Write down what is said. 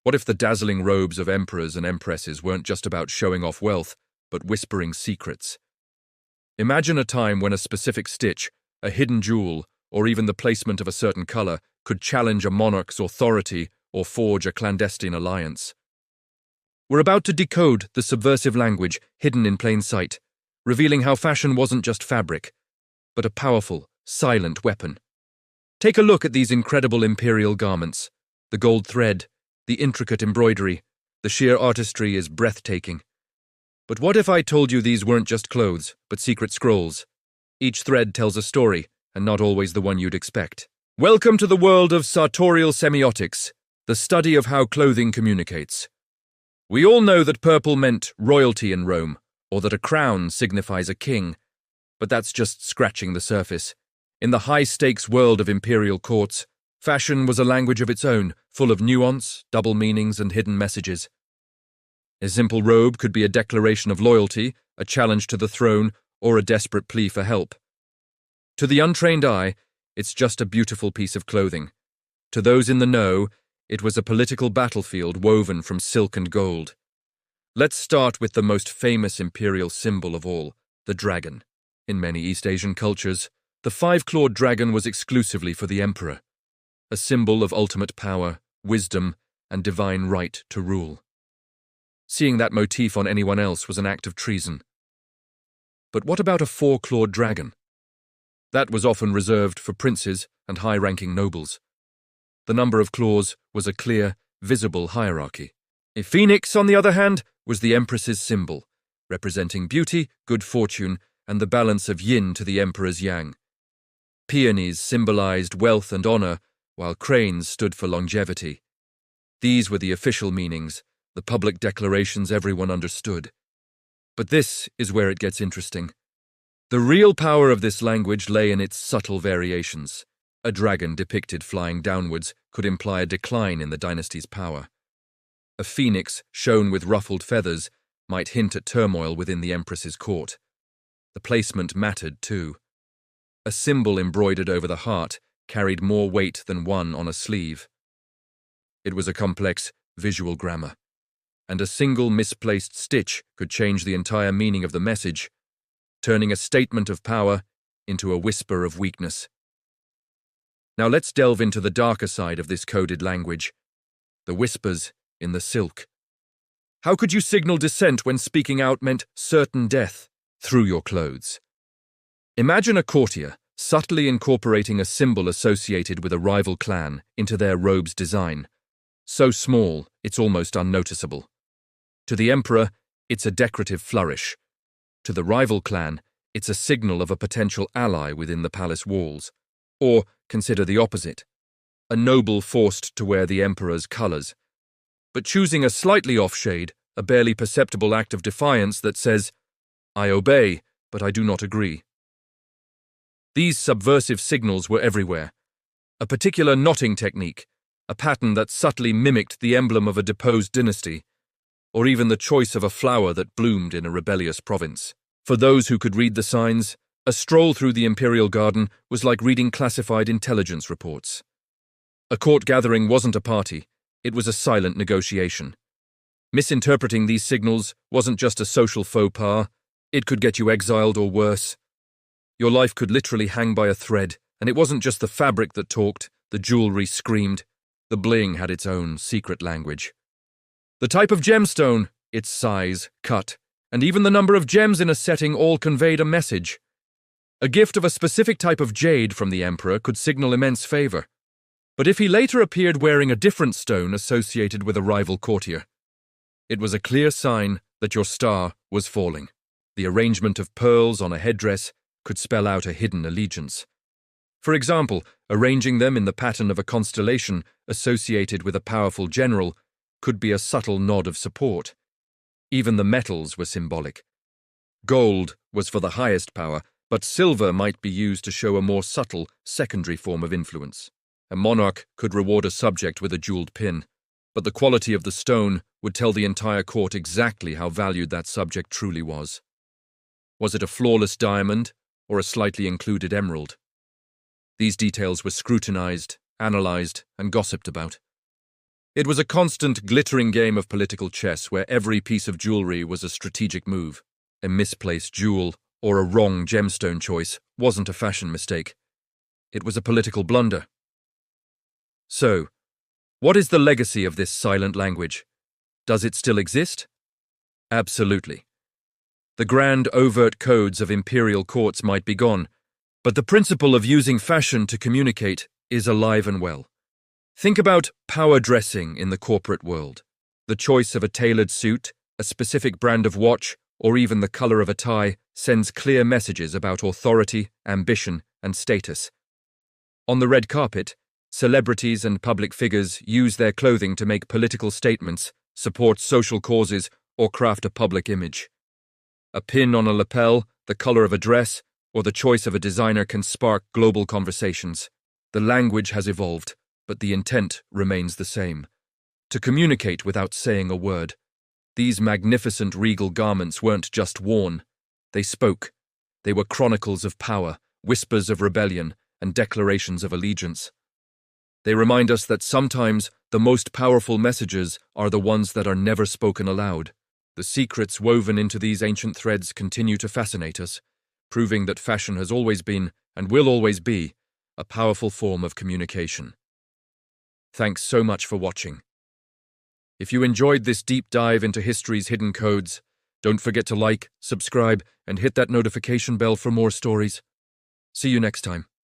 What if the dazzling robes of emperors and empresses weren't just about showing off wealth, but whispering secrets? Imagine a time when a specific stitch, a hidden jewel, or even the placement of a certain color could challenge a monarch's authority or forge a clandestine alliance. We're about to decode the subversive language hidden in plain sight, revealing how fashion wasn't just fabric, but a powerful, silent weapon. Take a look at these incredible imperial garments. The gold thread, the intricate embroidery, the sheer artistry is breathtaking. But what if I told you these weren't just clothes, but secret scrolls? Each thread tells a story, and not always the one you'd expect. Welcome to the world of sartorial semiotics, the study of how clothing communicates. We all know that purple meant royalty in Rome, or that a crown signifies a king, but that's just scratching the surface. In the high-stakes world of imperial courts, fashion was a language of its own, full of nuance, double meanings, and hidden messages. A simple robe could be a declaration of loyalty, a challenge to the throne, or a desperate plea for help. To the untrained eye, it's just a beautiful piece of clothing. To those in the know, it was a political battlefield woven from silk and gold. Let's start with the most famous imperial symbol of all, the dragon. In many East Asian cultures, the five-clawed dragon was exclusively for the emperor, a symbol of ultimate power, wisdom, and divine right to rule. Seeing that motif on anyone else was an act of treason. But what about a four-clawed dragon? That was often reserved for princes and high-ranking nobles. The number of claws was a clear, visible hierarchy. A phoenix, on the other hand, was the empress's symbol, representing beauty, good fortune, and the balance of yin to the emperor's yang. Peonies symbolized wealth and honor, while cranes stood for longevity. These were the official meanings, the public declarations everyone understood. But this is where it gets interesting. The real power of this language lay in its subtle variations. A dragon depicted flying downwards could imply a decline in the dynasty's power. A phoenix shown with ruffled feathers might hint at turmoil within the empress's court. The placement mattered too. A symbol embroidered over the heart carried more weight than one on a sleeve. It was a complex visual grammar, and a single misplaced stitch could change the entire meaning of the message, turning a statement of power into a whisper of weakness. Now let's delve into the darker side of this coded language, the whispers in the silk. How could you signal dissent when speaking out meant certain death through your clothes? Imagine a courtier subtly incorporating a symbol associated with a rival clan into their robe's design. So small, it's almost unnoticeable. To the emperor, it's a decorative flourish. To the rival clan, it's a signal of a potential ally within the palace walls. Or, consider the opposite, a noble forced to wear the emperor's colors, but choosing a slightly off shade, a barely perceptible act of defiance that says, "I obey, but I do not agree." These subversive signals were everywhere. A particular knotting technique, a pattern that subtly mimicked the emblem of a deposed dynasty, or even the choice of a flower that bloomed in a rebellious province. For those who could read the signs, a stroll through the imperial garden was like reading classified intelligence reports. A court gathering wasn't a party, it was a silent negotiation. Misinterpreting these signals wasn't just a social faux pas, it could get you exiled or worse. Your life could literally hang by a thread, and it wasn't just the fabric that talked, the jewelry screamed, the bling had its own secret language. The type of gemstone, its size, cut, and even the number of gems in a setting all conveyed a message. A gift of a specific type of jade from the emperor could signal immense favor. But if he later appeared wearing a different stone associated with a rival courtier, it was a clear sign that your star was falling. The arrangement of pearls on a headdress could spell out a hidden allegiance. For example, arranging them in the pattern of a constellation associated with a powerful general could be a subtle nod of support. Even the metals were symbolic. Gold was for the highest power, but silver might be used to show a more subtle, secondary form of influence. A monarch could reward a subject with a jeweled pin, but the quality of the stone would tell the entire court exactly how valued that subject truly was. Was it a flawless diamond or a slightly included emerald? These details were scrutinized, analyzed, and gossiped about. It was a constant, glittering game of political chess where every piece of jewelry was a strategic move. A misplaced jewel or a wrong gemstone choice wasn't a fashion mistake. It was a political blunder. So, what is the legacy of this silent language? Does it still exist? Absolutely. The grand, overt codes of imperial courts might be gone, but the principle of using fashion to communicate is alive and well. Think about power dressing in the corporate world. The choice of a tailored suit, a specific brand of watch, or even the color of a tie sends clear messages about authority, ambition, and status. On the red carpet, celebrities and public figures use their clothing to make political statements, support social causes, or craft a public image. A pin on a lapel, the color of a dress, or the choice of a designer can spark global conversations. The language has evolved, but the intent remains the same: to communicate without saying a word. These magnificent regal garments weren't just worn. They spoke. They were chronicles of power, whispers of rebellion, and declarations of allegiance. They remind us that sometimes the most powerful messages are the ones that are never spoken aloud. The secrets woven into these ancient threads continue to fascinate us, proving that fashion has always been, and will always be, a powerful form of communication. Thanks so much for watching. If you enjoyed this deep dive into history's hidden codes, don't forget to like, subscribe, and hit that notification bell for more stories. See you next time.